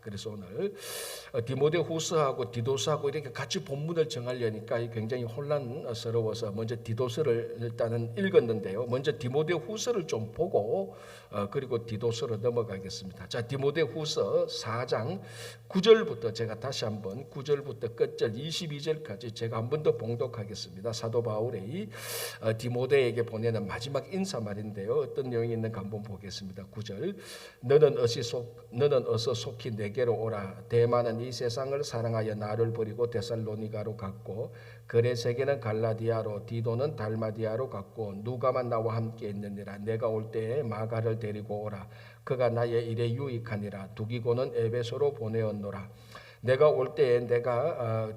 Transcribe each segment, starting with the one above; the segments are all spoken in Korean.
그래서 오늘 디모데후서하고 디도서하고 이렇게 같이 본문을 정하려니까 굉장히 혼란스러워서 먼저 디도서를 일단은 읽었는데요. 먼저 디모데후서를 좀 보고 그리고 디도서로 넘어가겠습니다. 자, 디모데후서 4장 9절부터 제가 다시 한번 9절부터 끝절 22절까지 제가 한 번 더 봉독하겠습니다. 사도 바울의 디모데에게 보내는 마지막 인사말인데요. 어떤 내용이 있는가 한번 보겠습니다. 9절. 너는 어서 속히 내게로 오라. 대만은 이 세상을 사랑하여 나를 버리고 데살로니가로 갔고 그레세게는 갈라디아로 디도는 달마디아로 갔고 누가만 나와 함께 있느니라. 내가 올 때에 마가를 데리고 오라. 그가 나의 일에 유익하니라. 두기고는 에베소로 보내었노라. 내가 올 때에 내가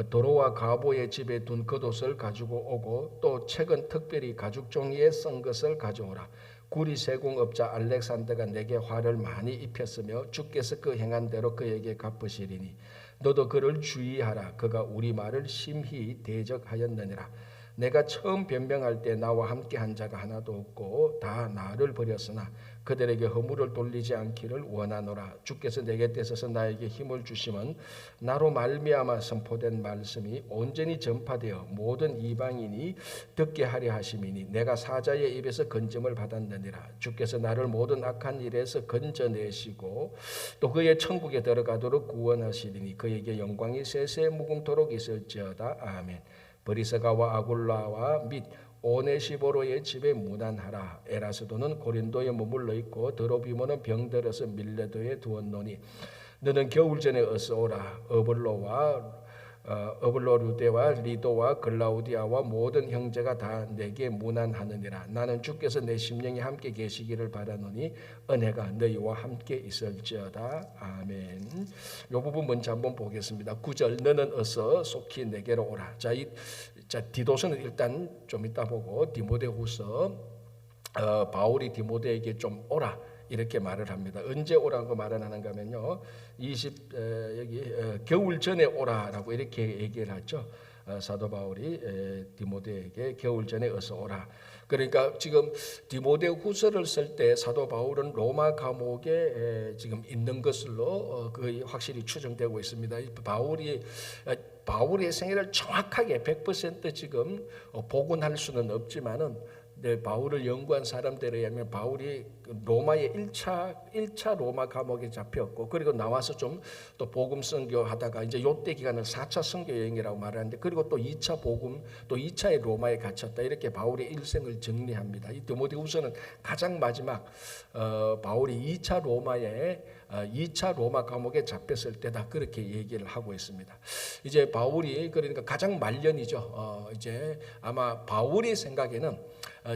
도로와 가보의 집에 둔 겉옷을 가지고 오고 또 책은 특별히 가죽 종이에 쓴 것을 가져오라. 구리 세공업자 알렉산더가 내게 화를 많이 입혔으며 주께서 그 행한 대로 그에게 갚으시리니 너도 그를 주의하라. 그가 우리 말을 심히 대적하였느니라. 내가 처음 변명할 때 나와 함께 한 자가 하나도 없고 다 나를 버렸으나 그들에게 허물을 돌리지 않기를 원하노라. 주께서 내게 떼서서 나에게 힘을 주시면 나로 말미암아 선포된 말씀이 온전히 전파되어 모든 이방인이 듣게 하려 하심이니 내가 사자의 입에서 건짐을 받았느니라. 주께서 나를 모든 악한 일에서 건져내시고 또 그의 천국에 들어가도록 구원하시리니 그에게 영광이 세세 무궁토록 있을지어다. 아멘. 브리스가와 아굴라와 및 오네시보로의 집에 문안하라. 에라스도는 고린도에 머물러 있고 드로비모는 병들어서 밀레도에 두었노니 너는 겨울 전에 어서 오라. 어블로루데와 리도와 글라우디아와 모든 형제가 다 내게 문안하느니라. 나는 주께서 내 심령이 함께 계시기를 바라노니 은혜가 너희와 함께 있을지어다. 아멘. 이 부분 먼저 한번 보겠습니다. 9절. 너는 어서 속히 내게로 오라. 자, 디도서는 일단 좀 이따 보고 디모데후서 바울이 디모데에게 좀 오라 이렇게 말을 합니다. 언제 오라고 말을 하는가 하면요. 여기 겨울 전에 오라라고 이렇게 얘기를 하죠. 사도 바울이 디모데에게 겨울 전에 어서 오라. 그러니까 지금 디모데후서를 쓸 때 사도 바울은 로마 감옥에 지금 있는 것으로 거의 확실히 추정되고 있습니다. 바울의 생애를 정확하게 100% 지금 복원할 수는 없지만은 바울을 연구한 사람들에 의하면 바울이 로마의 1차 로마 감옥에 잡혔고 그리고 나와서 좀 또 복음 선교하다가 이제 요때 기간을 4차 선교 여행이라고 말하는데 그리고 또 2차 복음 또 2차의 로마에 갇혔다 이렇게 바울의 일생을 정리합니다. 이 디모데후서는 가장 마지막 바울이 2차 로마 감옥에 잡혔을 때다 그렇게 얘기를 하고 있습니다. 이제 바울이 그러니까 가장 말년이죠. 이제 아마 바울의 생각에는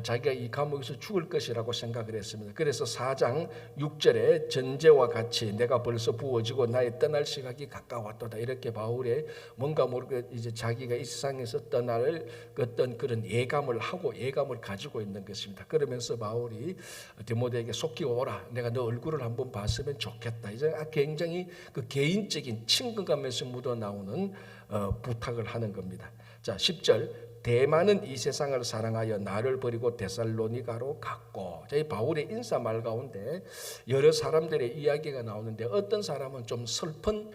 자기가 이 감옥에서 죽을 것이라고 생각을 했습니다. 그래서 4장 6절에 전제와 같이 내가 벌써 부어지고 나의 떠날 시각이 가까웠도다 이렇게 바울의 뭔가 모르게 이제 자기가 이 세상에서 떠날 어떤 그런 예감을 가지고 있는 것입니다. 그러면서 바울이 디모데에게 속히 오라. 내가 너 얼굴을 한번 봤으면 좋겠다. 이제 굉장히 그 개인적인 친근감에서 묻어나오는 부탁을 하는 겁니다. 자, 10절. 대만은 이 세상을 사랑하여 나를 버리고 데살로니가로 갔고. 저희 바울의 인사말 가운데 여러 사람들의 이야기가 나오는데 어떤 사람은 좀 슬픈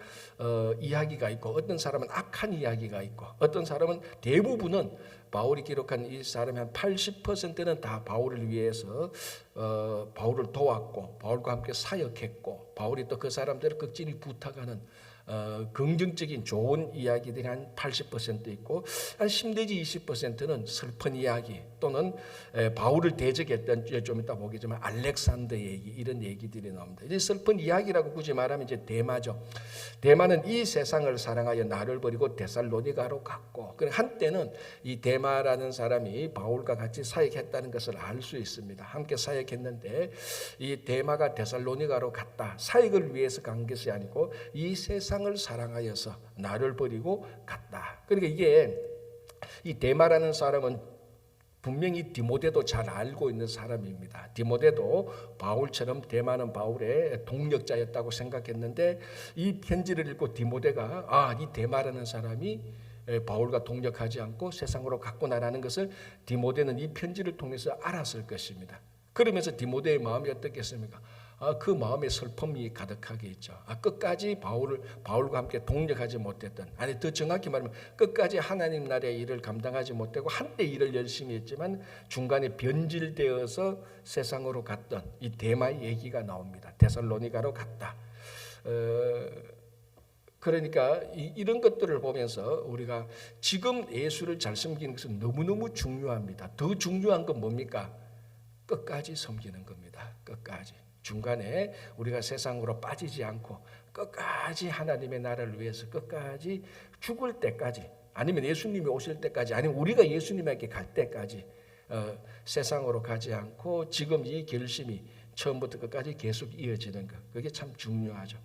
이야기가 있고 어떤 사람은 악한 이야기가 있고 어떤 사람은 대부분은 바울이 기록한 이 사람의 한 80%는 다 바울을 위해서 바울을 도왔고 바울과 함께 사역했고 바울이 또 그 사람들을 극진히 부탁하는 긍정적인 좋은 이야기들이 한 80% 있고 한 10 내지 20%는 슬픈 이야기 또는 바울을 대적했던 좀 이따 보겠지만 알렉산더 얘기 이런 얘기들이 나옵니다. 이제 슬픈 이야기라고 굳이 말하면 이제 대마죠. 대마는 이 세상을 사랑하여 나를 버리고 데살로니가로 갔고 한때는 이 대마라는 사람이 바울과 같이 사역했다는 것을 알 수 있습니다. 함께 사역했는데 이 대마가 데살로니가로 갔다. 사역을 위해서 간 것이 아니고 이 세상을 사랑하여서 나를 버리고 갔다. 그러니까 이게 이 대마라는 사람은 분명히 디모데도 잘 알고 있는 사람입니다. 디모데도 바울처럼 대마는 바울의 동력자였다고 생각했는데 이 편지를 읽고 디모데가 이 대마라는 사람이 바울과 동력하지 않고 세상으로 갔구나라는 것을 디모데는 이 편지를 통해서 알았을 것입니다. 그러면서 디모데의 마음이 어떻겠습니까? 그 마음에 슬픔이 가득하게 있죠. 끝까지 바울과 함께 동력하지 못했던, 아니 더 정확히 말하면 끝까지 하나님 나라의 일을 감당하지 못하고 한때 일을 열심히 했지만 중간에 변질되어서 세상으로 갔던 이 데마의 얘기가 나옵니다. 데살로니가로 갔다. 그러니까 이런 것들을 보면서 우리가 지금 예수를 잘 섬기는 것은 너무너무 중요합니다. 더 중요한 건 뭡니까? 끝까지 섬기는 겁니다. 끝까지. 중간에 우리가 세상으로 빠지지 않고 끝까지 하나님의 나라를 위해서 끝까지 죽을 때까지, 아니면 예수님이 오실 때까지, 아니면 우리가 예수님에게 갈 때까지 세상으로 가지 않고 지금 이 결심이 처음부터 끝까지 계속 이어지는 것, 그게 참 중요하죠.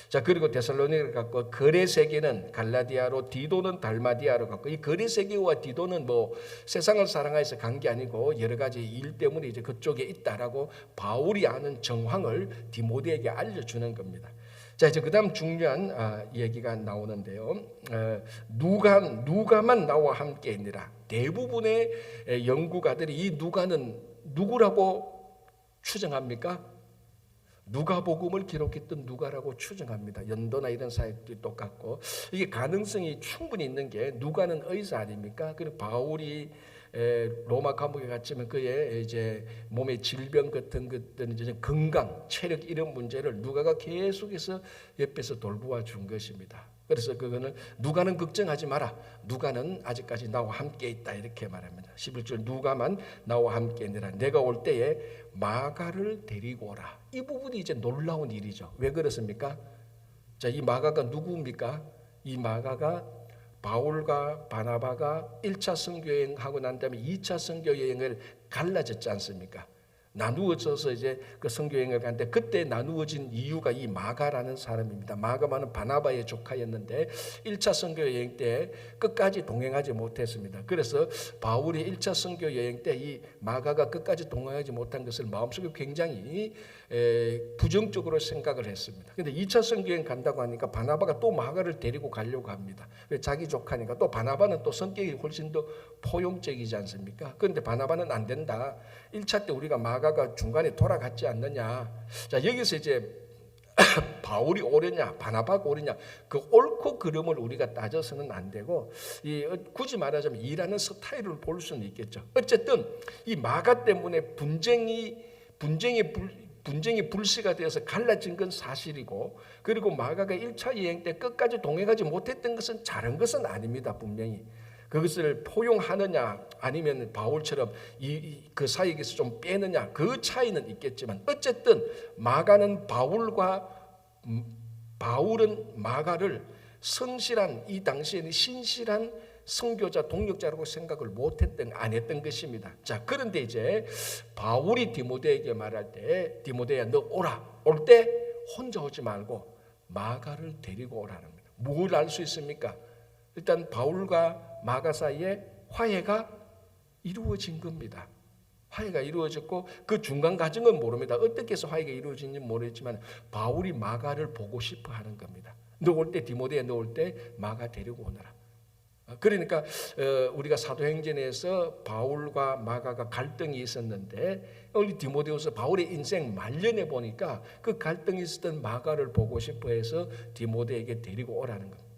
자, 그리고 데살로니가를 갖고 거래 세계는 갈라디아로, 디도는 달마디아로 갖고, 이 거래 세계와 디도는 뭐 세상을 사랑해서 간 게 아니고 여러 가지 일 때문에 이제 그쪽에 있다라고 바울이 아는 정황을 디모데에게 알려주는 겁니다. 자, 이제 그다음 중요한 얘기가 나오는데요. 누가만 나와 함께 있느라. 대부분의 연구가들이 이 누가는 누구라고 추정합니까? 누가복음을 기록했던 누가라고 추정합니다. 연도나 이런 사역들이 똑같고, 이게 가능성이 충분히 있는 게, 누가는 의사 아닙니까? 그리고 바울이 로마 감옥에 갔지만 그의 이제 몸의 질병 같은 것들은 이제 건강, 체력 이런 문제를 누가가 계속해서 옆에서 돌보아 준 것입니다. 그래서 그거는 누가는 걱정하지 마라. 누가는 아직까지 나와 함께 있다. 이렇게 말합니다. 11절 누가만 나와 함께 있느라 내가 올 때에 마가를 데리고 오라. 이 부분이 이제 놀라운 일이죠. 왜 그렇습니까? 자, 이 마가가 누구입니까? 이 마가가 바울과 바나바가 1차 선교여행하고 난 다음에 2차 선교여행을 갈라졌지 않습니까? 나누어져서 이제 그 선교여행을 갔는데, 그때 나누어진 이유가 이 마가라는 사람입니다. 마가만은 바나바의 조카였는데 1차 선교여행 때 끝까지 동행하지 못했습니다. 그래서 바울이 1차 선교여행 때 이 마가가 끝까지 동행하지 못한 것을 마음속에 굉장히 부정적으로 생각을 했습니다. 근데 2차 선교여행 간다고 하니까 바나바가 또 마가를 데리고 가려고 합니다. 왜? 자기 조카니까. 또 바나바는 또 성격이 훨씬 더 포용적이지 않습니까? 그런데 바나바는 안 된다. 1차 때 우리가 마가가 중간에 돌아갔지 않느냐. 자, 여기서 이제 바울이 오르냐 바나바가 오르냐, 그 옳고 그름을 우리가 따져서는 안 되고, 굳이 말하자면 일하는 스타일을 볼 수는 있겠죠. 어쨌든 이 마가 때문에 분쟁이 불씨가 되어서 갈라진 건 사실이고, 그리고 마가가 1차 여행 때 끝까지 동행하지 못했던 것은 잘한 것은 아닙니다. 분명히 그것을 포용하느냐 아니면 바울처럼 그 사이에서 좀 빼느냐, 그 차이는 있겠지만, 어쨌든 바울은 마가를 성실한, 이 당시에는 신실한 선교자, 동역자라고 생각을 안 했던 것입니다. 자, 그런데 이제 바울이 디모데에게 말할 때, 디모데야 너 오라. 올 때 혼자 오지 말고 마가를 데리고 오라는 겁니다. 뭘 알 수 있습니까? 일단 바울과 마가 사이에 화해가 이루어진 겁니다. 화해가 이루어졌고, 그 중간 과정은 모릅니다. 어떻게 해서 화해가 이루어진지 모르겠지만 바울이 마가를 보고 싶어 하는 겁니다. 너 올 때, 디모데에 너 올 때 마가 데리고 오너라. 그러니까 우리가 사도행전에서 바울과 마가가 갈등이 있었는데, 우리 디모데후서 바울의 인생 말년에 보니까 그 갈등이 있었던 마가를 보고 싶어 해서 디모데에게 데리고 오라는 겁니다.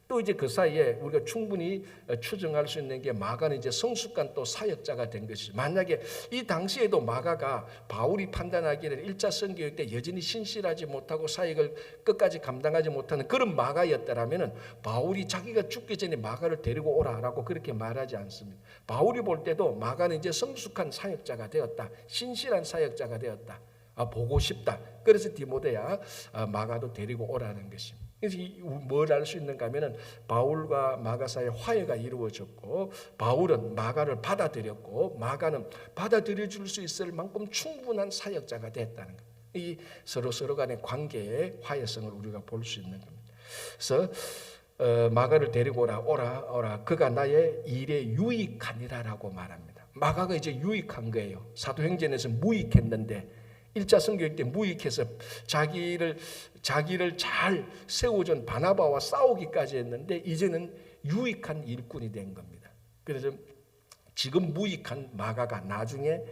또 이제 그 사이에 우리가 충분히 추정할 수 있는 게, 마가는 이제 성숙한 또 사역자가 된 것이죠. 만약에 이 당시에도 마가가 바울이 판단하기에는 1차 선교일 때 여전히 신실하지 못하고 사역을 끝까지 감당하지 못하는 그런 마가였다라면, 바울이 자기가 죽기 전에 마가를 데리고 오라라고 그렇게 말하지 않습니다. 바울이 볼 때도 마가는 이제 성숙한 사역자가 되었다, 신실한 사역자가 되었다, 보고 싶다. 그래서 디모데야 마가도 데리고 오라는 것입니다. 그래서 뭘 알 수 있는가 하면은, 바울과 마가 사이에 화해가 이루어졌고, 바울은 마가를 받아들였고, 마가는 받아들여 줄 수 있을 만큼 충분한 사역자가 됐다는 것. 이 서로 간의 관계의 화해성을 우리가 볼 수 있는 겁니다. 그래서 마가를 데리고 오라. 그가 나의 일에 유익하니라라고 말합니다. 마가가 이제 유익한 거예요. 사도행전에서 무익했는데 1차 선교일 때 무익해서 자기를 잘 세워준 바나바와 싸우기까지 했는데, 이제는 유익한 일꾼이 된 겁니다. 그래서 지금 무익한 마가가 나중에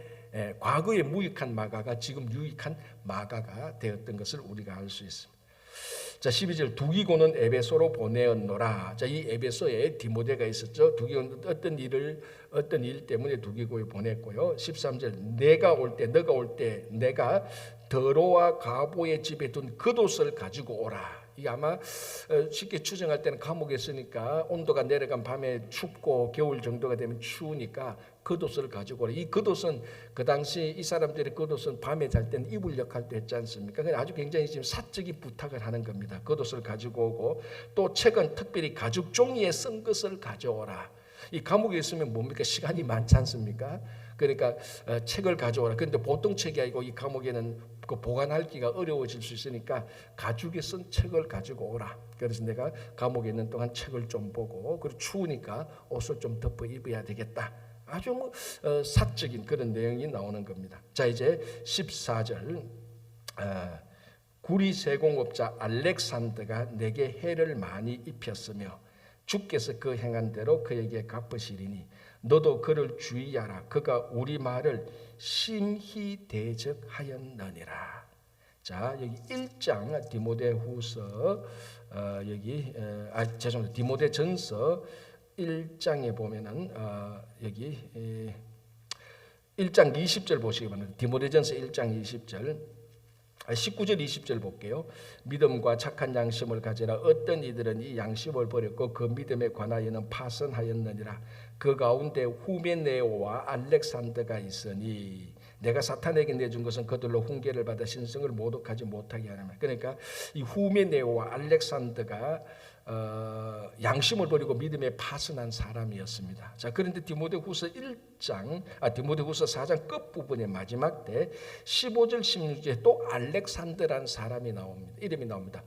과거에 무익한 마가가 지금 유익한 마가가 되었던 것을 우리가 알 수 있습니다. 자, 12절 두기고는 에베소로 보내었노라. 자, 이 에베소에 디모데가 있었죠. 두기고는 어떤 일 때문에 두기고에 보냈고요. 13절 너가 올 때 내가 더로와 가보의 집에 둔 겉옷을 가지고 오라. 이게 아마 쉽게 추정할 때는 감옥에 있으니까 온도가 내려간 밤에 춥고 겨울 정도가 되면 추우니까 겉옷을 가지고 오라. 이 겉옷은 그 당시 이 사람들의 겉옷은 밤에 잘 때는 이불 역할도 했지 않습니까? 아주 굉장히 지금 사적인 부탁을 하는 겁니다. 겉옷을 가지고 오고 또 책은 특별히 가죽 종이에 쓴 것을 가져오라. 이 감옥에 있으면 뭡니까? 시간이 많지 않습니까? 그러니까 책을 가져오라. 그런데 보통 책이 아니고 이 감옥에는 그 보관하기가 어려워질 수 있으니까 가죽에 쓴 책을 가지고 오라. 그래서 내가 감옥에 있는 동안 책을 좀 보고 그리고 추우니까 옷을 좀 덮어 입어야 되겠다. 아주 사적인 그런 내용이 나오는 겁니다. 자, 이제 14절 구리 세공업자 알렉산더가 내게 해를 많이 입혔으며 주께서 그 행한 대로 그에게 갚으시리니 너도 그를 주의하라. 그가 우리 말을 심히 대적하였느니라. 자, 여기 1장 디모데후서 디모데전서 1장에 보면은 여기 1장 20절 보시기 바랍니다. 디모데전서 1장 20절 19절 20절 볼게요. 믿음과 착한 양심을 가지라. 어떤 이들은 이 양심을 버렸고 그 믿음에 관하여는 파선하였느니라. 그 가운데 후메네오와 알렉산더가 있으니 내가 사탄에게 내준 것은 그들로 훈계를 받아 신성을 모독하지 못하게 하는 말. 그러니까 이 후메네오와 알렉산더가 양심을 버리고 믿음에 파선한 사람이었습니다. 자, 그런데 디모데후서 4장 끝부분의 마지막 때 15절 16절에 또 알렉산더라는 사람이 나옵니다. 이름이 나옵니다.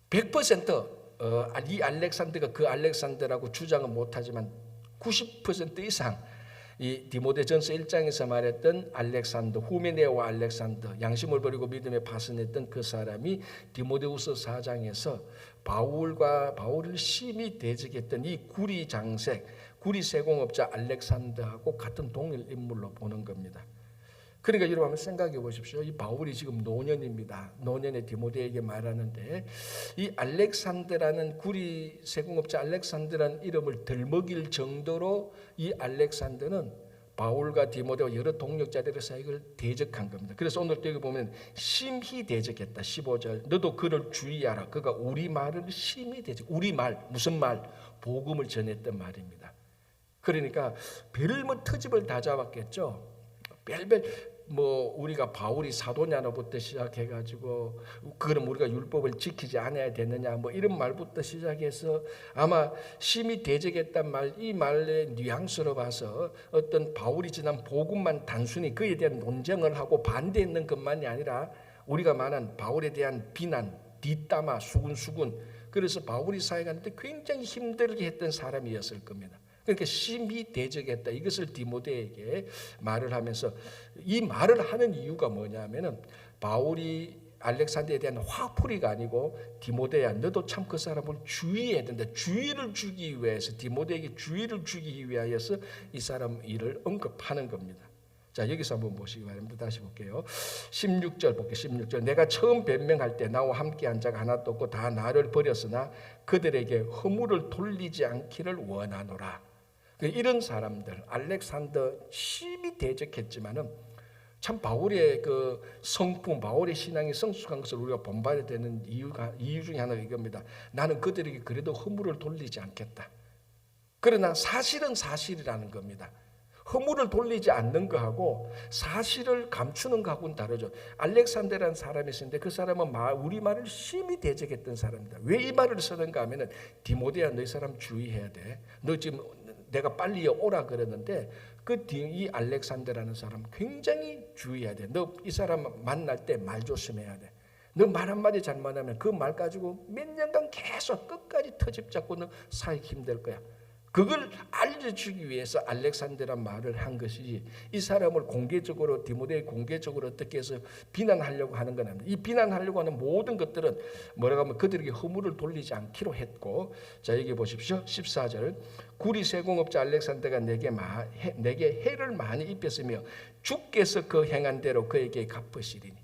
100% 이 알렉산더가 그 알렉산더라고 주장은 못하지만 90% 이상 이 디모데전서 1장에서 말했던 알렉산더, 후메네오와 알렉산더, 양심을 버리고 믿음에 파선했던 그 사람이 디모데후서 4장에서 바울을 심히 대적했던 이 구리 장색, 구리 세공업자 알렉산더하고 같은 동일 인물로 보는 겁니다. 그러니까 여러분 한번 생각해 보십시오. 이 바울이 지금 노년입니다. 노년의 디모데에게 말하는데 이 알렉산더라는 구리 세공업자 알렉산더라는 이름을 들먹일 정도로 이 알렉산더는 바울과 디모데와 여러 동력자들의 사역을 대적한 겁니다. 그래서 오늘 또 여기 보면 심히 대적했다. 15절 너도 그를 주의하라. 그가 우리 말을 심히 대적. 우리 말 무슨 말? 복음을 전했던 말입니다. 그러니까 별뭐 트집을 다 잡았겠죠. 별별 우리가 바울이 사도냐부터 시작해가지고 그럼 우리가 율법을 지키지 않아야 되느냐 이런 말부터 시작해서 아마 심히 대적했단 말, 이 말의 뉘앙스로 봐서 어떤 바울이 지난 복음만 단순히 그에 대한 논쟁을 하고 반대했는 것만이 아니라 우리가 말한 바울에 대한 비난, 뒷담화, 수군수군, 그래서 바울이 사역하는데 굉장히 힘들게 했던 사람이었을 겁니다. 그러니까 심히 대적했다. 이것을 디모데에게 말을 하면서 이 말을 하는 이유가 뭐냐면은 바울이 알렉산더에 대한 화풀이가 아니고 디모데야 너도 참 그 사람을 주의해야 된다. 주의를 주기 위해서 디모데에게 주의를 주기 위하여서 이 사람 일을 언급하는 겁니다. 자, 여기서 한번 보시기 바랍니다. 다시 볼게요. 16절 볼게요. 16절 내가 처음 변명할 때 나와 함께한 자가 하나도 없고 다 나를 버렸으나 그들에게 허물을 돌리지 않기를 원하노라. 이런 사람들 알렉산더 심히 대적했지만은 참 바울의 그 성품, 바울의 신앙이 성숙한 것을 우리가 본받아야 되는 이유 중에 하나가 이겁니다. 나는 그들에게 그래도 허물을 돌리지 않겠다. 그러나 사실은 사실이라는 겁니다. 허물을 돌리지 않는 거하고 사실을 감추는 거하고는 다르죠. 알렉산더라는 사람이 있었는데 그 사람은 우리 말을 심히 대적했던 사람입니다. 왜 이 말을 쓰는가 하면은 디모데야 너희 사람 주의해야 돼. 너 지금 내가 빨리 오라 그랬는데 이 알렉산더라는 사람 굉장히 주의해야 돼. 너 이 사람 만날 때 말 조심해야 돼. 너 말 한마디 잘못하면 그 말 가지고 몇 년간 계속 끝까지 터집 잡고 너 사기 힘들 거야. 그걸 알려주기 위해서 알렉산더란 말을 한 것이지 이 사람을 공개적으로 디모데 공개적으로 어떻게 해서 비난하려고 하는 건 아닙니다. 이 비난하려고 하는 모든 것들은 뭐라고 하면 그들에게 허물을 돌리지 않기로 했고, 자 여기 보십시오. 14절 구리 세공업자 알렉산더가 내게 해를 많이 입혔으며 주께서 그 행한 대로 그에게 갚으시리니.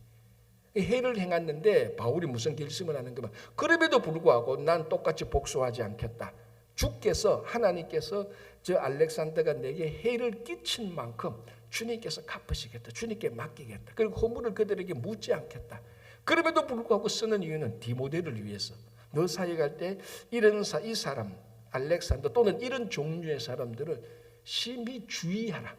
해를 행했는데 바울이 무슨 결심을 하는 거면 그럼에도 불구하고 난 똑같이 복수하지 않겠다. 주께서 하나님께서 저 알렉산더가 내게 해를 끼친 만큼 주님께서 갚으시겠다. 주님께 맡기겠다. 그리고 허물을 그들에게 묻지 않겠다. 그럼에도 불구하고 쓰는 이유는 디모데를 위해서. 너 사역할 때 이 사람 알렉산더 또는 이런 종류의 사람들을 심히 주의하라.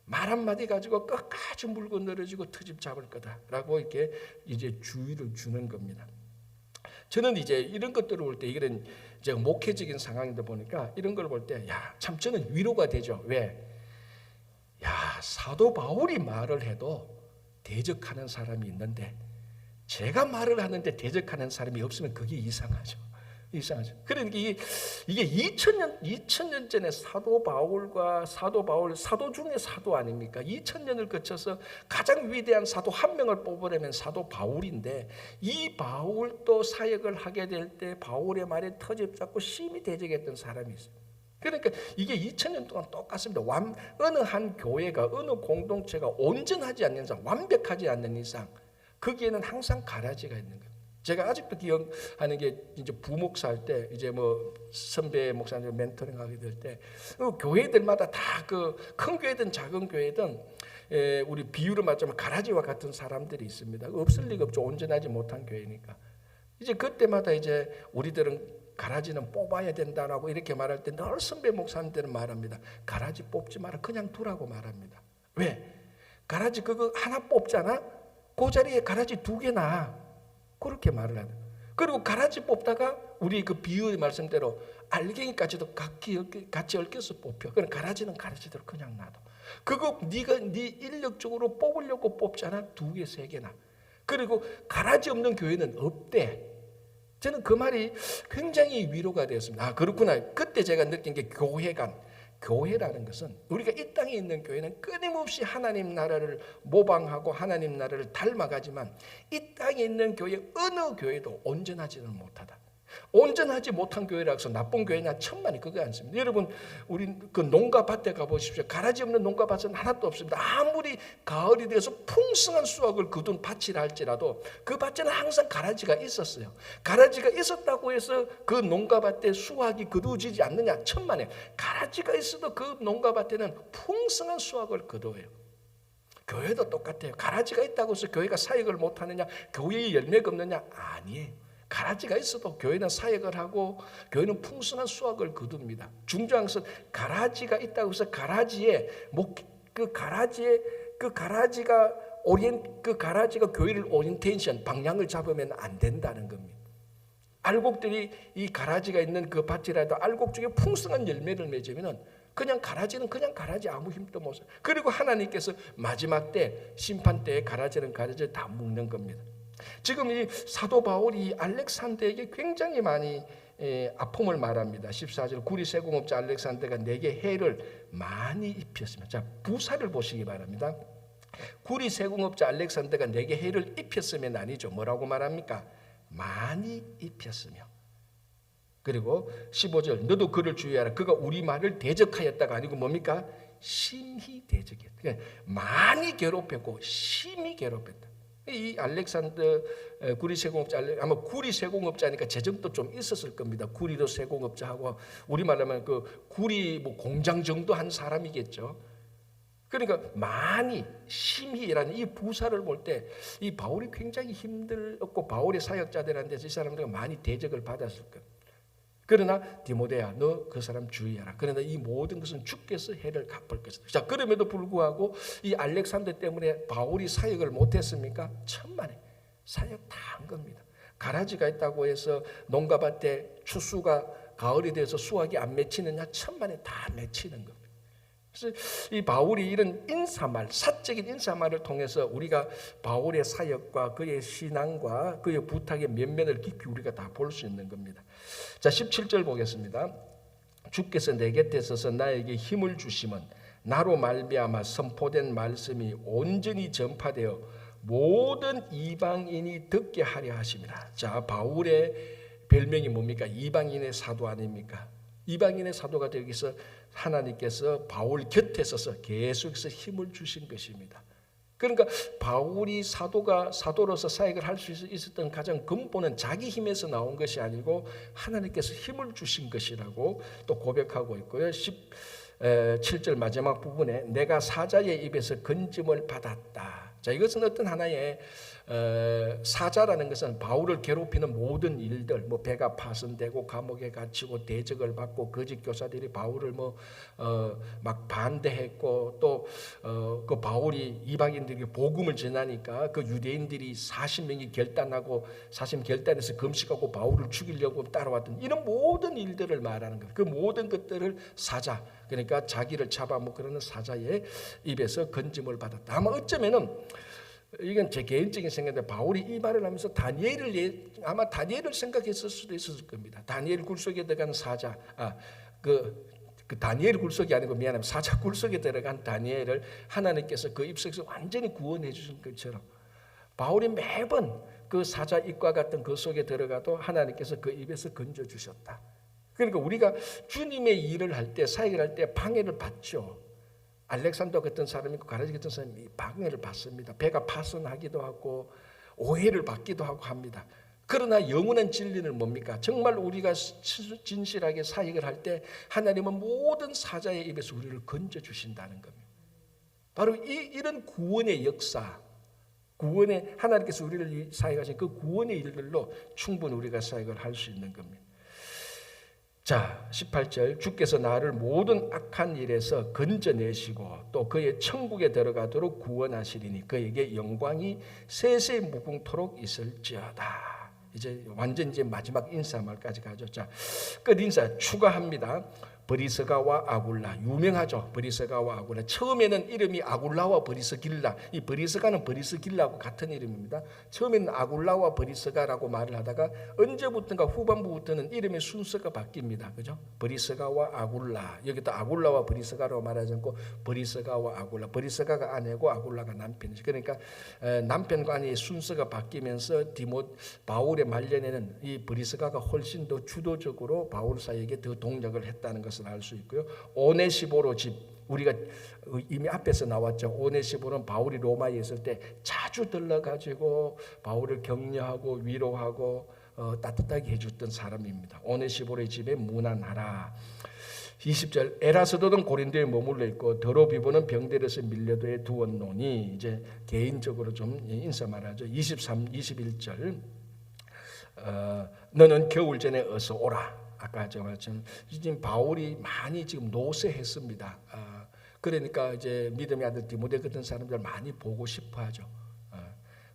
말 한마디 가지고 끝까지 물고 늘어지고 트집 잡을 거다라고 이렇게 이제 주의를 주는 겁니다. 저는 이제 이런 것들을 볼 때 이런 이제 목회적인 상황인데 보니까 이런 걸 볼 때 참 저는 위로가 되죠. 왜? 사도 바울이 말을 해도 대적하는 사람이 있는데 제가 말을 하는데 대적하는 사람이 없으면 그게 이상하죠. 그러니까 이게 2000년 전에 사도 중에 사도 아닙니까? 2000년을 거쳐서 가장 위대한 사도 한 명을 뽑으려면 사도 바울인데 이 바울도 사역을 하게 될 때 바울의 말에 터집 잡고 심히 대적했던 사람이 있어요. 그러니까 이게 2000년 동안 똑같습니다. 어느 한 교회가 어느 공동체가 온전하지 않는 이상, 완벽하지 않는 이상 거기에는 항상 가라지가 있는 거예요. 제가 아직도 기억하는 게 이제 부목사 할 때 이제 뭐 선배 목사님 멘토링 하게 될 때 교회들마다 다 그 큰 교회든 작은 교회든 우리 비유를 맞자면 가라지와 같은 사람들이 있습니다. 없을 리가 없죠. 온전하지 못한 교회니까. 이제 그때마다 이제 우리들은 가라지는 뽑아야 된다라고 이렇게 말할 때 늘 선배 목사님들은 말합니다. 가라지 뽑지 마라. 그냥 두라고 말합니다. 왜? 가라지 그거 하나 뽑잖아. 그 자리에 가라지 2개 놔. 그렇게 말을 하는. 그리고 가라지 뽑다가 우리 그 비유의 말씀대로 알갱이까지도 같이 얽혀서 뽑혀. 그럼 가라지는 가라지대로 그냥 놔둬. 그거 네 인력적으로 뽑으려고 뽑잖아. 2개, 3개나. 그리고 가라지 없는 교회는 없대. 저는 그 말이 굉장히 위로가 되었습니다. 그렇구나. 그때 제가 느낀 게 교회라는 것은 우리가 이 땅에 있는 교회는 끊임없이 하나님 나라를 모방하고 하나님 나라를 닮아가지만 이 땅에 있는 교회 어느 교회도 온전하지는 못하다. 온전하지 못한 교회라고 해서 나쁜 교회냐 천만이 그거 않습니다. 여러분 우리 그 농가밭에 가보십시오. 가라지 없는 농가밭은 하나도 없습니다. 아무리 가을이 돼서 풍성한 수확을 거둔 밭이라 할지라도 그 밭에는 항상 가라지가 있었어요. 가라지가 있었다고 해서 그 농가밭에 수확이 거두어지지 않느냐 천만에. 가라지가 있어도 그 농가밭에는 풍성한 수확을 거두어요. 교회도 똑같아요. 가라지가 있다고 해서 교회가 사역을 못하느냐, 교회에 열매가 없느냐 아니에요. 가라지가 있어도 교회는 사역을 하고 교회는 풍성한 수확을 거둡니다. 중요한 것은 가라지가 있다고 해서 그 가라지가 교회를 오리엔테이션 방향을 잡으면 안 된다는 겁니다. 알곡들이 이 가라지가 있는 그 밭이라도 알곡 중에 풍성한 열매를 맺으면은 그냥 가라지는 그냥 가라지 아무 힘도 못 써. 그리고 하나님께서 마지막 때 심판 때에 가라지를 다 묶는 겁니다. 지금 이 사도 바울이 알렉산더에게 굉장히 많이 아픔을 말합니다. 14절 구리 세공업자 알렉산더가 내게 해를 많이 입혔으며, 자 부사를 보시기 바랍니다. 구리 세공업자 알렉산더가 내게 해를 입혔으면 아니죠. 뭐라고 말합니까? 많이 입혔으며. 그리고 15절 너도 그를 주의하라. 그가 우리 말을 대적하였다가 아니고 뭡니까? 심히 대적했다. 그러니까 많이 괴롭혔고 심히 괴롭혔다. 이 알렉산더 구리 세공업자 아마 구리 세공업자니까 재정도 좀 있었을 겁니다. 구리도 세공업자하고 우리말로 하면 그 구리 뭐 공장 정도 한 사람이겠죠. 그러니까 많이 심히라는 이 부사를 볼 때 이 바울이 굉장히 힘들었고 바울의 사역자들한테 이 사람들은 많이 대적을 받았을 거예요. 그러나 디모데야 너 그 사람 주의하라. 그러나 이 모든 것은 주께서 해를 갚을 것이다. 자 그럼에도 불구하고 이 알렉산더 때문에 바울이 사역을 못했습니까? 천만에 사역 다 한 겁니다. 가라지가 있다고 해서 농가밭에 추수가 가을이 돼서 수확이 안 맺히느냐? 천만에 다 맺히는 겁니다. 그래서 이 바울이 이런 인사말, 사적인 인사말을 통해서 우리가 바울의 사역과 그의 신앙과 그의 부탁의 면면을 깊이 우리가 다 볼 수 있는 겁니다. 자, 17절 보겠습니다. 주께서 내 곁에 서서 나에게 힘을 주심은 나로 말미암아 선포된 말씀이 온전히 전파되어 모든 이방인이 듣게 하려 하심이라. 자, 바울의 별명이 뭡니까? 이방인의 사도 아닙니까? 이방인의 사도가 되기 위해서 하나님께서 바울 곁에 서서 계속해서 힘을 주신 것입니다. 그러니까 바울이 사도로서 사역을 할 수 있었던 가장 근본은 자기 힘에서 나온 것이 아니고 하나님께서 힘을 주신 것이라고 또 고백하고 있고요. 17절 마지막 부분에 내가 사자의 입에서 건짐을 받았다. 자, 이것은 어떤 하나의 사자라는 것은 바울을 괴롭히는 모든 일들, 뭐 배가 파손되고 감옥에 갇히고 대적을 받고 거짓 교사들이 바울을 막 반대했고 또 그 바울이 이방인들에게 복음을 전하니까 그 유대인들이 40명이 결단하고 사심 결단해서 금식하고 바울을 죽이려고 따라왔던 이런 모든 일들을 말하는 거예요. 그 모든 것들을 사자, 그러니까 자기를 잡아먹으려는 사자의 입에서 건짐을 받았다. 아마 어쩌면은 이건 제 개인적인 생각인데 바울이 이 말을 하면서 아마 다니엘을 생각했을 수도 있었을 겁니다. 다니엘 굴속에 들어간 사자, 그 다니엘 굴속이 아니고 미안합니다. 사자 굴속에 들어간 다니엘을 하나님께서 그 입속에서 완전히 구원해 주신 것처럼 바울이 매번 그 사자 입과 같은 그 속에 들어가도 하나님께서 그 입에서 건져 주셨다. 그러니까 우리가 주님의 일을 할 때, 사역을 할 때 방해를 받죠. 알렉산더 같은 사람이 있고 가라지 같은 사람이 방해를 받습니다. 배가 파손하기도 하고 오해를 받기도 하고 합니다. 그러나 영원한 진리는 뭡니까? 정말 우리가 진실하게 사역을 할 때 하나님은 모든 사자의 입에서 우리를 건져주신다는 겁니다. 바로 이런 구원의 역사, 구원의 하나님께서 우리를 사역하신 그 구원의 일들로 충분히 우리가 사역을 할 수 있는 겁니다. 자, 18절 주께서 나를 모든 악한 일에서 건져내시고 또 그의 천국에 들어가도록 구원하시리니 그에게 영광이 세세 무궁토록 있을지어다. 이제 완전 마지막 인사말까지 가죠. 자, 끝 인사 추가합니다. 브리스가와 아굴라, 유명하죠. 브리스가와 아굴라. 처음에는 이름이 아굴라와 브리스길라, 이 브리스가는 브리스길라하고 같은 이름입니다. 처음에는 아굴라와 브리스가라고 말을 하다가 언제부턴가 후반부부터는 이름의 순서가 바뀝니다. 그죠? 브리스가와 아굴라. 여기도 아굴라와 브리스가라고 말하지 않고 브리스가와 아굴라. 브리스가가 아내고 아굴라가 남편이죠. 그러니까 남편과 아내의 순서가 바뀌면서 바울의 말년에는 이 브리스가가 훨씬 더 주도적으로 바울 사이에게 더 동력을 했다는 것을 알 수 있고요. 오네시보로 집, 우리가 이미 앞에서 나왔죠. 오네시보는 바울이 로마에 있을 때 자주 들러가지고 바울을 격려하고 위로하고 따뜻하게 해줬던 사람입니다. 오네시보의 집에 문안하라. 20절 에라스도는 고린도에 머물러 있고 더로비보는 병들어서 밀려도에 두었노니, 이제 개인적으로 좀 인사 말하죠. 21절 너는 겨울 전에 어서 오라. 아까 제가 말씀 지금 바울이 많이 지금 노쇠했습니다. 그러니까 이제 믿음의 아들 디모데 같은 사람들 많이 보고 싶어하죠.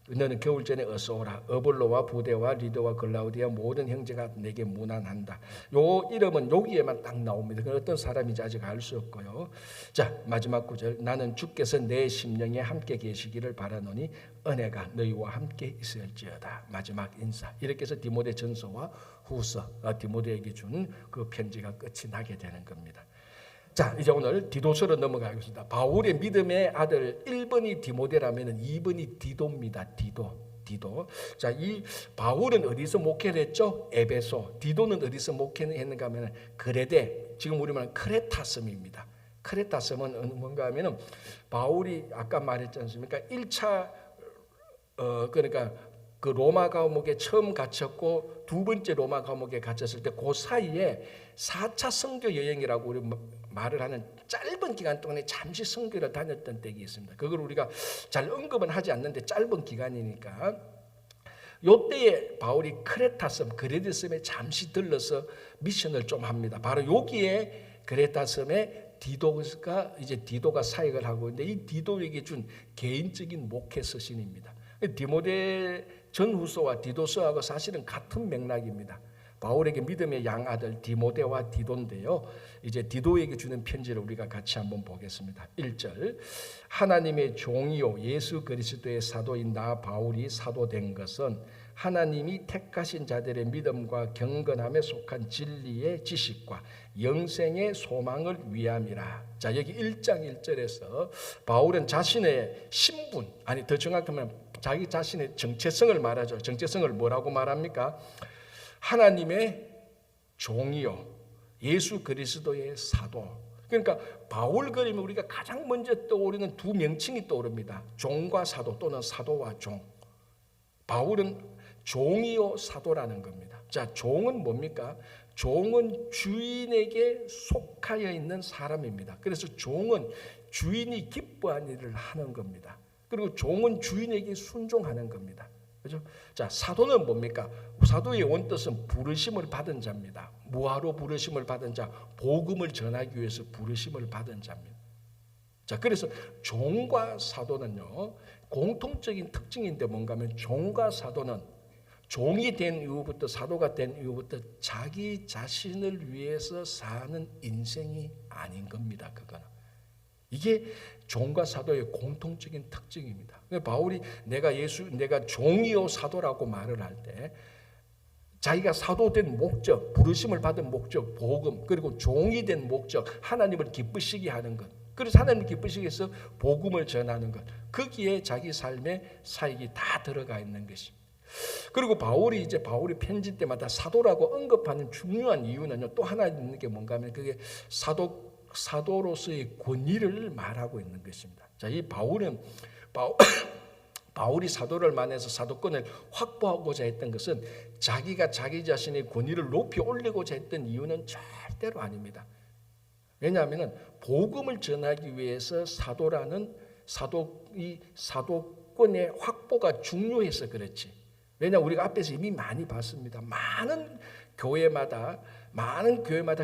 너는 겨울 전에 어서 오라. 어볼로와 부데와 리더와 글라우디아 모든 형제가 내게 문안한다. 요 이름은 여기에만 딱 나옵니다. 그 어떤 사람인지 아직 알 수 없고요. 자, 마지막 구절 나는 주께서 내 심령에 함께 계시기를 바라노니 은혜가 너희와 함께 있을지어다. 마지막 인사. 이렇게 해서 디모데 전서와 후서 디모데에게 준 그 편지가 끝이 나게 되는 겁니다. 자, 이제 오늘 디도서로 넘어가겠습니다. 바울의 믿음의 아들 1번이 디모데라면 2번이 디도입니다. 디도. 자, 이 바울은 어디서 목회를 했죠? 에베소. 디도는 어디서 목회를 했는가 하면 그레데, 지금 우리 말하는 크레타섬입니다. 크레타섬은 뭔가 하면은 바울이 아까 말했지 않습니까? 1차 그러니까 그 로마 감옥에 처음 갇혔고 두 번째 로마 감옥에 갇혔을 때 그 사이에 4차 선교 여행이라고 우리 말을 하는 짧은 기간 동안에 잠시 선교를 다녔던 때가 있습니다. 그걸 우리가 잘 언급은 하지 않는데 짧은 기간이니까 요때에 바울이 크레타섬, 그레데섬에 잠시 들러서 미션을 좀 합니다. 바로 여기에 크레타섬에 디도가 사역을 하고 있는데 이 디도에게 준 개인적인 목회 서신입니다. 디모데 전후서와 디도서하고 사실은 같은 맥락입니다. 바울에게 믿음의 양아들 디모데와 디도인데요. 이제 디도에게 주는 편지를 우리가 같이 한번 보겠습니다. 1절 하나님의 종이요 예수 그리스도의 사도인 나 바울이 사도된 것은 하나님이 택하신 자들의 믿음과 경건함에 속한 진리의 지식과 영생의 소망을 위함이라. 자, 여기 1장 1절에서 바울은 자신의 신분, 아니 더 정확하면 자기 자신의 정체성을 말하죠. 정체성을 뭐라고 말합니까? 하나님의 종이요 예수 그리스도의 사도. 그러니까 바울 그리면 우리가 가장 먼저 떠오르는 두 명칭이 떠오릅니다. 종과 사도 또는 사도와 종. 바울은 종이요 사도라는 겁니다. 자, 종은 뭡니까? 종은 주인에게 속하여 있는 사람입니다. 그래서 종은 주인이 기뻐하는 일을 하는 겁니다. 그리고 종은 주인에게 순종하는 겁니다. 그죠? 자, 사도는 뭡니까? 사도의 원뜻은 부르심을 받은 자입니다. 뭐하러 부르심을 받은 자? 복음을 전하기 위해서 부르심을 받은 자입니다. 자, 그래서 종과 사도는요, 공통적인 특징인데 뭔가 하면 종과 사도는 종이 된 이후부터 사도가 된 이후부터 자기 자신을 위해서 사는 인생이 아닌 겁니다. 그거는. 이게 종과 사도의 공통적인 특징입니다. 바울이 내가 종이요 사도라고 말을 할 때 자기가 사도된 목적, 부르심을 받은 목적, 복음, 그리고 종이 된 목적, 하나님을 기쁘시게 하는 것. 그래서 하나님을 기쁘시게 해서 복음을 전하는 것. 거기에 자기 삶의 사역이 다 들어가 있는 것입니다. 그리고 바울이 편지 때마다 사도라고 언급하는 중요한 이유는요, 또 하나 있는 게 뭔가 하면 그게 사도로서의 권위를 말하고 있는 것입니다. 자, 이 바울이 사도를 만나서 사도권을 확보하고자 했던 것은 자기가 자기 자신의 권위를 높이 올리고자 했던 이유는 절대로 아닙니다. 왜냐하면 복음을 전하기 위해서 사도권의 확보가 중요해서 그렇지. 왜냐하면 우리가 앞에서 이미 많이 봤습니다. 많은 교회마다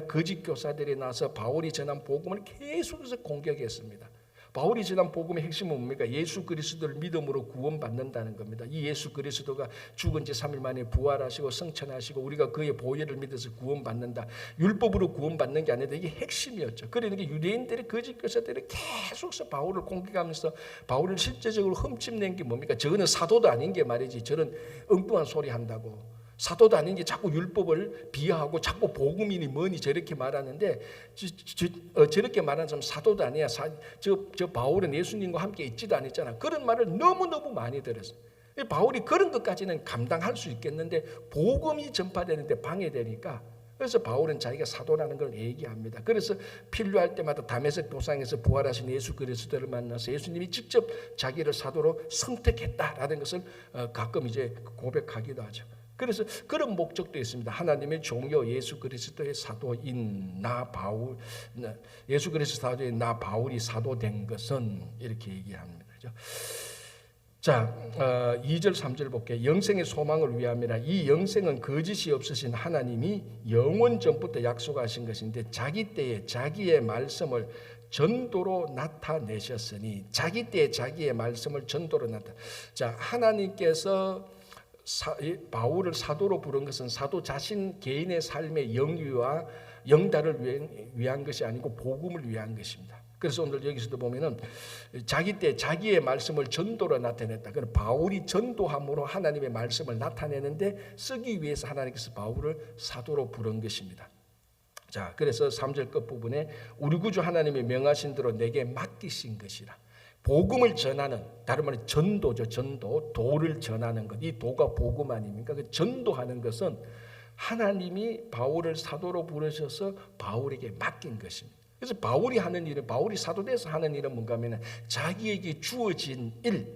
거짓 교사들이 나서 바울이 전한 복음을 계속해서 공격했습니다. 바울이 전한 복음의 핵심은 뭡니까? 예수 그리스도를 믿음으로 구원받는다는 겁니다. 이 예수 그리스도가 죽은 지 3일 만에 부활하시고 승천하시고 우리가 그의 보혈을 믿어서 구원받는다. 율법으로 구원받는 게 아니라 이게 핵심이었죠. 그러니까 유대인들이 거짓 교사들이 계속해서 바울을 공격하면서 바울을 실제적으로 흠집낸 게 뭡니까? 저거는 사도도 아닌 게 말이지. 저런 엉뚱한 소리 한다고. 사도도 아닌 게 자꾸 율법을 비하하고 자꾸 복음이니 뭐니 저렇게 말하는데 저렇게 말하는 사람 사도도 아니야. 저 바울은 예수님과 함께 있지도 않았잖아. 그런 말을 너무너무 많이 들었어요. 바울이 그런 것까지는 감당할 수 있겠는데 복음이 전파되는데 방해되니까 그래서 바울은 자기가 사도라는 걸 얘기합니다. 그래서 필요할 때마다 다메섹 도상에서 부활하신 예수 그리스도를 만나서 예수님이 직접 자기를 사도로 선택했다라는 것을 가끔 이제 고백하기도 하죠. 그래서 그런 목적도 있습니다. 하나님의 종요 예수 그리스도의 사도인 예수 그리스도 사도인 나 바울이 사도된 것은 이렇게 얘기합니다. 그렇죠? 자, 2절 3절 볼게요. 영생의 소망을 위함이라. 이 영생은 거짓이 없으신 하나님이 영원 전부터 약속하신 것인데 자기 때에 자기의 말씀을 전도로 나타내셨으니 자기 때에 자기의 말씀을 전도로 자, 하나님께서 바울을 사도로 부른 것은 사도 자신 개인의 삶의 영위와 영달을 위한 것이 아니고 복음을 위한 것입니다. 그래서 오늘 여기서도 보면은 자기 때 자기의 말씀을 전도로 나타냈다. 그럼 바울이 전도함으로 하나님의 말씀을 나타내는데 쓰기 위해서 하나님께서 바울을 사도로 부른 것입니다. 자, 그래서 3절 끝부분에 우리 구주 하나님이 명하신 대로 내게 맡기신 것이라. 복음을 전하는, 다른 말로 전도죠. 전도, 도를 전하는 것. 이 도가 복음 아닙니까? 그 전도하는 것은 하나님이 바울을 사도로 부르셔서 바울에게 맡긴 것입니다. 그래서 바울이 사도돼서 하는 일은 뭔가 하면 자기에게 주어진 일,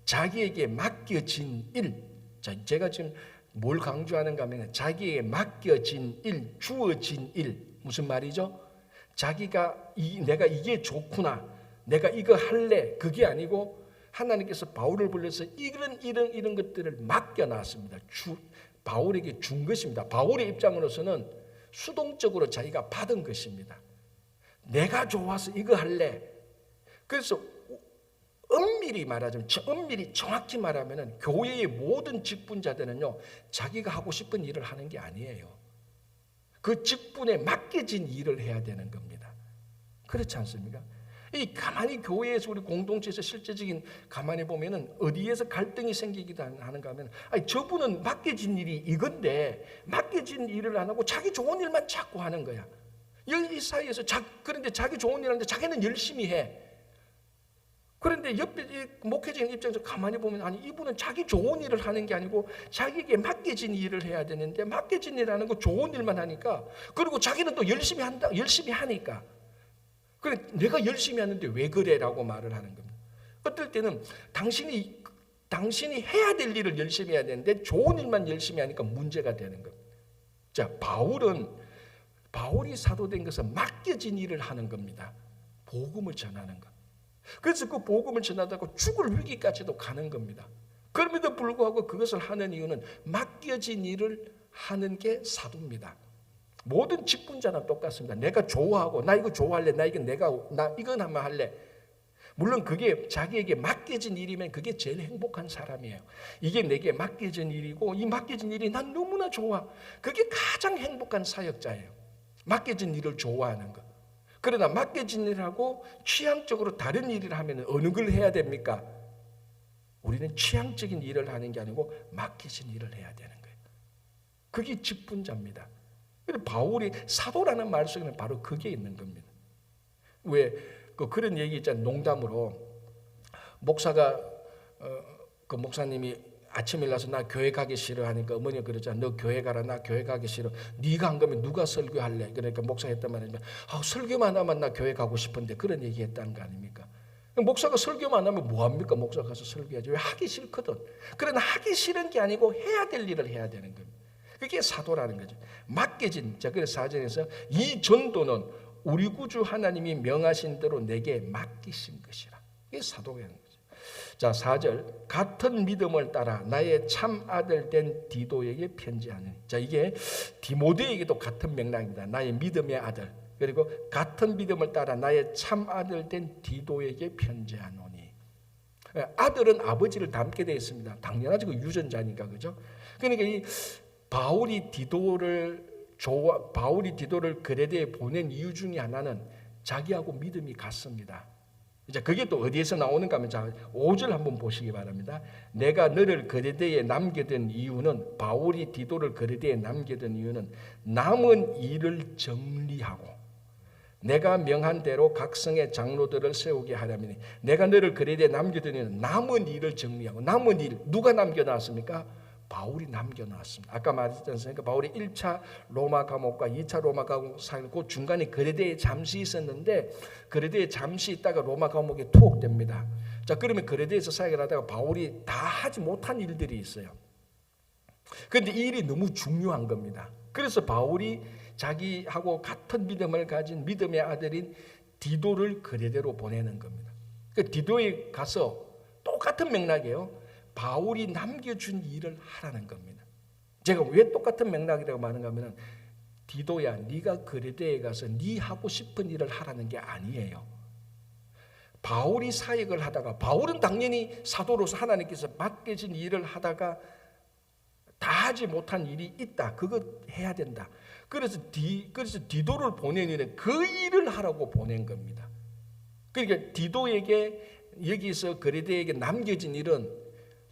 자기에게 맡겨진 일. 자, 제가 지금 뭘 강조하는가 하면 자기에게 맡겨진 일, 주어진 일. 무슨 말이죠? 내가 이게 좋구나. 내가 이거 할래. 그게 아니고 하나님께서 바울을 불러서 이런 것들을 맡겨놨습니다. 바울에게 준 것입니다. 바울의 입장으로서는 수동적으로 자기가 받은 것입니다. 내가 좋아서 이거 할래. 그래서 엄밀히 정확히 말하면 교회의 모든 직분자들은요, 자기가 하고 싶은 일을 하는 게 아니에요. 그 직분에 맡겨진 일을 해야 되는 겁니다. 그렇지 않습니까? 이 가만히 교회에서 우리 공동체에서 실제적인 가만히 보면은 어디에서 갈등이 생기기도 하는가 하면, 아니 저분은 맡겨진 일이 이건데 맡겨진 일을 안 하고 자기 좋은 일만 자꾸 하는 거야. 이 사이에서 그런데 자기 좋은 일 하는데 자기는 열심히 해. 그런데 옆에 목회적인 입장에서 가만히 보면, 아니 이분은 자기 좋은 일을 하는 게 아니고 자기에게 맡겨진 일을 해야 되는데 맡겨진 일 하는 거 좋은 일만 하니까, 그리고 자기는 또 열심히 하니까, 그래 내가 열심히 하는데 왜 그래라고 말을 하는 겁니다. 어떨 때는 당신이 해야 될 일을 열심히 해야 되는데 좋은 일만 열심히 하니까 문제가 되는 겁니다. 자, 바울이 사도된 것은 맡겨진 일을 하는 겁니다. 복음을 전하는 것. 그래서 그 복음을 전하다가 죽을 위기까지도 가는 겁니다. 그럼에도 불구하고 그것을 하는 이유는 맡겨진 일을 하는 게 사도입니다. 모든 직분자는 똑같습니다. 내가 좋아하고 나 이거 좋아할래, 나 이건 한번 할래. 물론 그게 자기에게 맡겨진 일이면 그게 제일 행복한 사람이에요. 이게 내게 맡겨진 일이고 이 맡겨진 일이 난 너무나 좋아. 그게 가장 행복한 사역자예요. 맡겨진 일을 좋아하는 것. 그러나 맡겨진 일하고 취향적으로 다른 일을 하면 어느 걸 해야 됩니까? 우리는 취향적인 일을 하는 게 아니고 맡겨진 일을 해야 되는 거예요. 그게 직분자입니다. 바울이 사도라는 말 속에는 바로 그게 있는 겁니다. 왜 그런 얘기 있잖아요. 농담으로 목사가 그 목사님이 아침 일어나서 나 교회 가기 싫어 하니까 어머니가 그러잖아. 너 교회 가라, 나 교회 가기 싫어. 네가 안 가면 누가 설교할래? 그러니까 목사가 했단 말이면, 설교만 하면 나 교회 가고 싶은데, 그런 얘기 했다는 거 아닙니까? 목사가 설교만 하면 뭐합니까? 목사 가서 설교하지. 왜? 하기 싫거든. 그러나 하기 싫은 게 아니고 해야 될 일을 해야 되는 겁니다. 그게 사도라는 거죠. 맡겨진. 자, 그래서 4절에서 이 전도는 우리 구주 하나님이 명하신 대로 내게 맡기신 것이라. 이게 사도라는 거죠. 자, 4절. 같은 믿음을 따라 나의 참 아들 된 디도에게 편지하느니. 자, 이게 디모데에게도 같은 맥락입니다. 나의 믿음의 아들. 그리고 같은 믿음을 따라 나의 참 아들 된 디도에게 편지하노니. 아들은 아버지를 닮게 되어 있습니다. 당연하지, 그 유전자니까, 그죠? 그러니까 이 바울이 디도를 그레데에 보낸 이유 중에 하나는 자기하고 믿음이 같습니다. 이제 그게 또 어디에서 나오는가 하면, 자, 5절 한번 보시기 바랍니다. 내가 너를 그레데에 남겨둔 이유는, 바울이 디도를 그레데에 남겨둔 이유는 남은 일을 정리하고 내가 명한 대로 각 성의 장로들을 세우게 하려니. 내가 너를 그레데에 남겨둔 이유는 남은 일을 정리하고. 남은 일 누가 남겨놨습니까? 바울이 남겨놨습니다. 아까 말했지 않습니까? 바울이 1차 로마 감옥과 2차 로마 감옥 사이, 그 중간에 그레데에 잠시 있었는데 그레데에 잠시 있다가 로마 감옥에 투옥됩니다. 자, 그러면 그레데에서 사역을 하다가 바울이 다 하지 못한 일들이 있어요. 그런데 이 일이 너무 중요한 겁니다. 그래서 바울이 자기하고 같은 믿음을 가진 믿음의 아들인 디도를 그레데로 보내는 겁니다. 그 디도에 가서 똑같은 맥락이에요. 바울이 남겨준 일을 하라는 겁니다. 제가 왜 똑같은 맥락이라고 말하는가 하면, 디도야, 네가 그레데에 가서 네 하고 싶은 일을 하라는 게 아니에요. 바울이 사역을 하다가, 바울은 당연히 사도로서 하나님께서 맡겨진 일을 하다가 다 하지 못한 일이 있다. 그거 해야 된다. 그래서 디도를 보낸 일은 그 일을 하라고 보낸 겁니다. 그러니까 디도에게, 여기서 그레데에게 남겨진 일은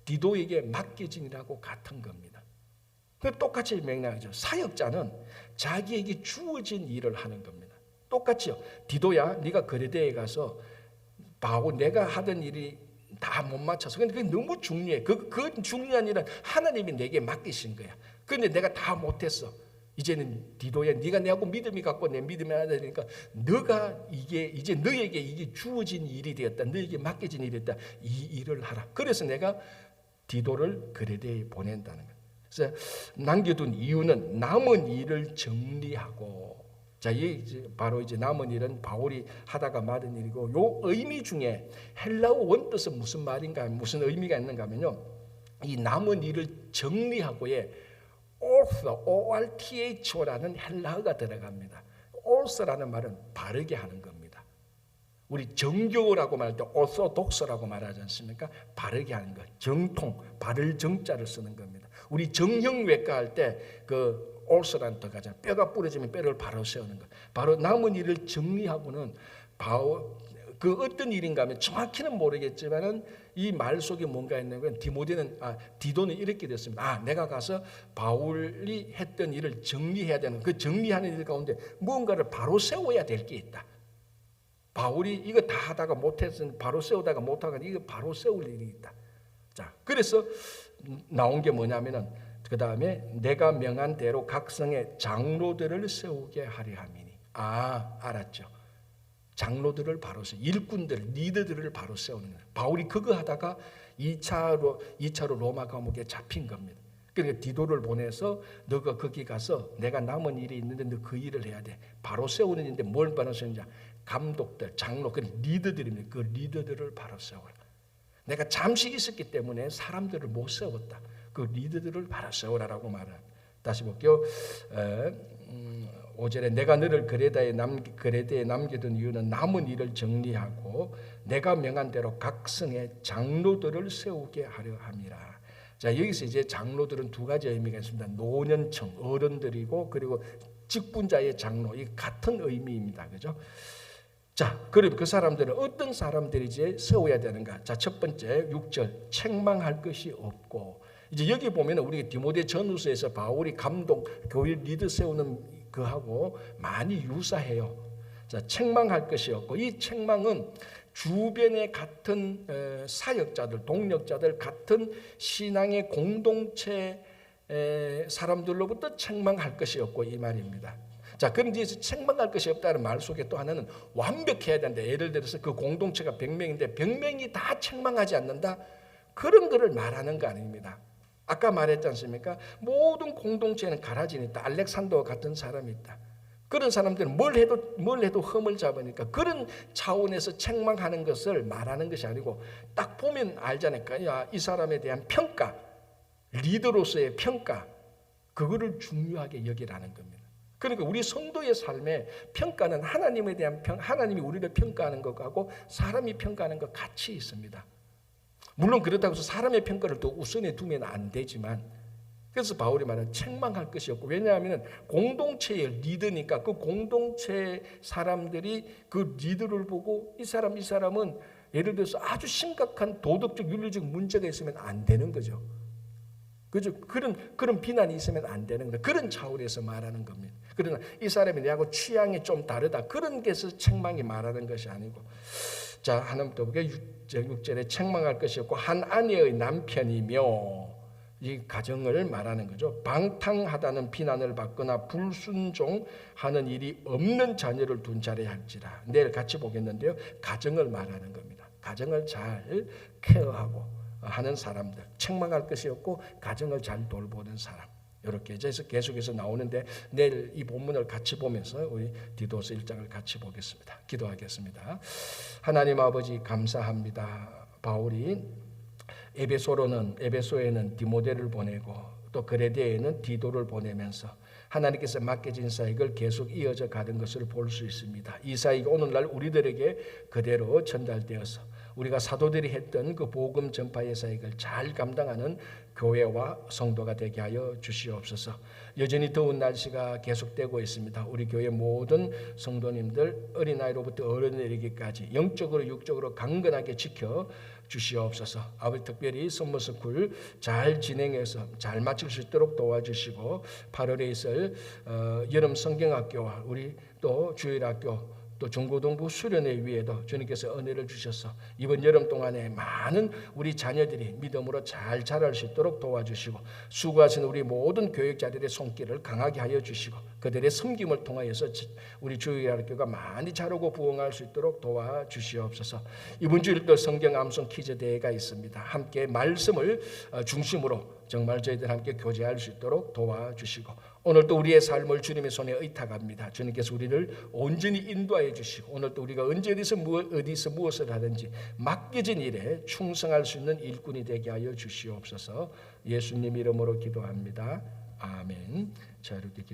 디도에게 맡겨진 일하고 같은 겁니다. 똑같이 맥락이죠. 사역자는 자기에게 주어진 일을 하는 겁니다. 똑같죠. 디도야, 네가 그레데에 가서 바울 내가 하던 일이 다 못 맞춰서, 근데 그게 너무 중요해. 그 중요한 일은 하나님이 내게 맡기신 거야. 그런데 내가 다 못했어. 이제는 디도야, 네가 내하고 믿음이 같고 내 믿음이 하나 되니까 너가 이제 너에게 이게 주어진 일이 되었다. 너에게 맡겨진 일이 됐다. 이 일을 하라. 그래서 내가 디도를 그레데에 보낸다는 거예요. 그래서 남겨둔 이유는 남은 일을 정리하고. 자, 바로 이제 남은 일은 바울이 하다가 맡은 일이고, 요 의미 중에 헬라어 원뜻은 무슨 말인가, 무슨 의미가 있는가 하면요, 이 남은 일을 정리하고에 ORTHO라는 헬라어가 들어갑니다. orth라는 말은 바르게 하는 겁니다. 우리 정교라고 말할 때 orthodox라고 말하지 않습니까? 바르게 하는 것, 정통, 바를 정자를 쓰는 겁니다. 우리 정형외과 할 때 그 orth라는 뜻 가잖아요. 뼈가 부러지면 뼈를 바로 세우는 것. 바로 남은 일을 정리하고는 그 어떤 일인가 하면 정확히는 모르겠지만은 이 말 속에 뭔가 있냐면 디도는 이렇게 됐습니다. 내가 가서 바울이 했던 일을 정리해야 되는, 그 정리하는 일 가운데 무언가를 바로 세워야 될 게 있다. 바울이 이거 다 하다가 못했으니 바로 세우다가 못하거나 이거 바로 세울 일이 있다. 자, 그래서 나온 게 뭐냐면은 그 다음에 내가 명한 대로 각 성의 장로들을 세우게 하려 함이니. 알았죠. 장로들을 바로 세우, 일꾼들, 리더들을 바로 세우는 거예요. 바울이 그거 하다가 2차로 로마 감옥에 잡힌 겁니다. 그러니까 디도를 보내서 너가 거기 가서 내가 남은 일이 있는데 너 그 일을 해야 돼. 바로 세우는 일인데 뭘 바로 세우느냐? 감독들, 장로, 그 리더들입니다. 그 리더들을 바로 세워라. 내가 잠시 있었기 때문에 사람들을 못 세웠다. 그 리더들을 바로 세우라라고 말을. 다시 볼게요. 5절에 내가 너를 그레다에 남겨둔 이유는 남은 일을 정리하고 내가 명한 대로 각 성의 장로들을 세우게 하려 함이라. 자, 여기서 이제 장로들은 두 가지 의미가 있습니다. 노년층, 어른들이고 그리고 직분자의 장로, 이 같은 의미입니다. 그죠? 자, 그럼 그 사람들은 어떤 사람들이 이제 세워야 되는가? 자, 첫 번째 6절 책망할 것이 없고, 이제 여기 보면 우리 디모데 전후서에서 바울이 감동, 교회 리더 세우는 그하고 많이 유사해요. 자, 책망할 것이 없고, 이 책망은 주변의 같은 사역자들, 동력자들, 같은 신앙의 공동체 사람들로부터 책망할 것이 없고 이 말입니다. 자, 그런데 책망할 것이 없다는 말 속에 또 하나는 완벽해야 된다. 예를 들어서 그 공동체가 100명인데 100명이 다 책망하지 않는다. 그런 거를 말하는 거 아닙니다. 아까 말했지 않습니까? 모든 공동체에는 가라진이 있다. 알렉산더와 같은 사람이 있다. 그런 사람들은 뭘 해도 흠을 잡으니까 그런 차원에서 책망하는 것을 말하는 것이 아니고 딱 보면 알잖아요. 야, 이 사람에 대한 평가, 리더로서의 평가, 그거를 중요하게 여기라는 겁니다. 그러니까 우리 성도의 삶의 평가는 하나님에 대한 하나님이 우리를 평가하는 것하고 사람이 평가하는 것 같이 있습니다. 물론 그렇다고 해서 사람의 평가를 또 우선에 두면 안 되지만, 그래서 바울이 말하는 책망할 것이 없고, 왜냐하면 공동체의 리더니까 그 공동체 사람들이 그 리더를 보고 이 사람은 예를 들어서 아주 심각한 도덕적 윤리적 문제가 있으면 안 되는 거죠. 그죠? 그런 비난이 있으면 안 되는 거예요. 그런 차원에서 말하는 겁니다. 그러나 이 사람이 내하고 취향이 좀 다르다. 그런 게서 책망이 말하는 것이 아니고. 자, 하나님 또 보게 6절에 책망할 것이 없고 한 아내의 남편이며, 이 가정을 말하는 거죠. 방탕하다는 비난을 받거나 불순종하는 일이 없는 자녀를 둔 자라야 할지라. 내일 같이 보겠는데요. 가정을 말하는 겁니다. 가정을 잘 케어하고 하는 사람들, 책망할 것이 없고 가정을 잘 돌보는 사람. 이렇게 해서 계속해서 나오는데 내일 이 본문을 같이 보면서 우리 디도서 1장을 같이 보겠습니다. 기도하겠습니다. 하나님 아버지 감사합니다. 바울이 에베소에는 디모데를 보내고 또 그레데에는 디도를 보내면서 하나님께서 맡겨진 사역을 계속 이어져 가는 것을 볼 수 있습니다. 이 사역이 오늘날 우리들에게 그대로 전달되어서 우리가 사도들이 했던 그 복음 전파의 사역을 잘 감당하는 교회와 성도가 되게 하여 주시옵소서. 여전히 더운 날씨가 계속되고 있습니다. 우리 교회 모든 성도님들 어린아이로부터 어른에 이르기까지 영적으로 육적으로 강건하게 지켜 주시옵소서. 아버지, 특별히 선머스쿨 잘 진행해서 잘 마칠 수 있도록 도와주시고 8월에 있을 여름 성경학교와 우리 또 주일학교 또 중고등부 수련회 위에도 주님께서 은혜를 주셔서 이번 여름 동안에 많은 우리 자녀들이 믿음으로 잘 자랄 수 있도록 도와주시고 수고하신 우리 모든 교육자들의 손길을 강하게 하여 주시고 그들의 섬김을 통하여서 우리 주일학교가 많이 자라고 부흥할 수 있도록 도와주시옵소서. 이번 주일도 성경 암송 퀴즈 대회가 있습니다. 함께 말씀을 중심으로 정말 저희들 함께 교제할 수 있도록 도와주시고 오늘도 우리의 삶을 주님의 손에 의탁합니다. 주님께서 우리를 온전히 인도하여 주시고 오늘도 우리가 언제 어디서 무엇을 하든지 맡겨진 일에 충성할 수 있는 일꾼이 되게 하여 주시옵소서. 예수님 이름으로 기도합니다. 아멘. 자, 이렇게 기도.